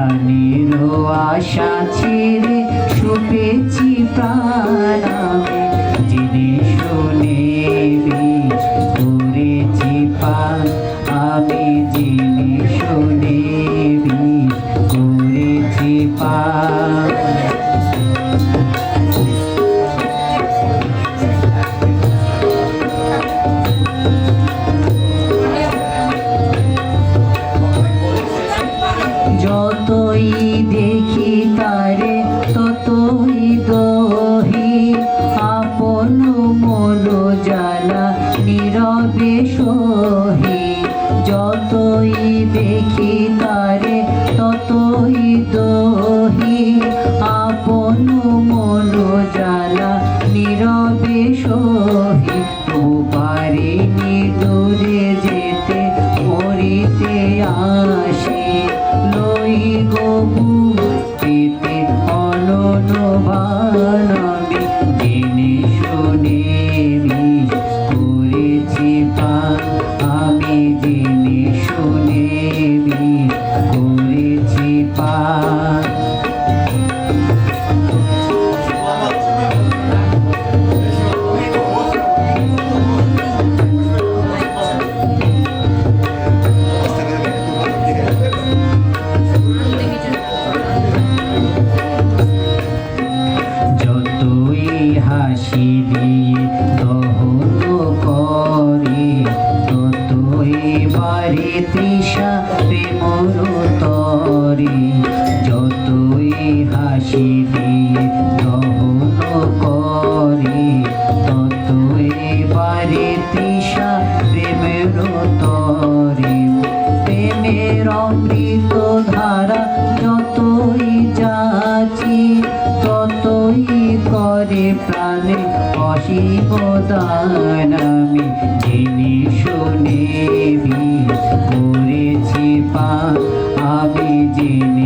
প্রাণের আশা ছেড়ে সুপেছি প্রাণ আমি জেনে শুনে করেছি পান আমি জেনে শুনে করেছি পান যতই দেখি তারে ততই দহি আপন মন জ্বালা নীরবে সহি যতই দেখি তারে ততই দহি আপন মন জ্বালা নীরবে সহি পারিনি দূরে যেতে মরিতে আসি লই গবু পেতে অনন ভান আমি জেনে শুনে করেছি পান আমি জেনে শুনে করেছি পান হাসি দিয়ে দহন করে ততই বারে তৃষা প্রেমর তরে যতই হাসি দিয়ে দহন করে ততই বারে তৃষা প্রেমের তরে প্রেমের অমৃত ধারা যতই যাচি ততই করে প্রাণে অসীম দান আমি জেনে শুনে করেছি পান আমি জেনে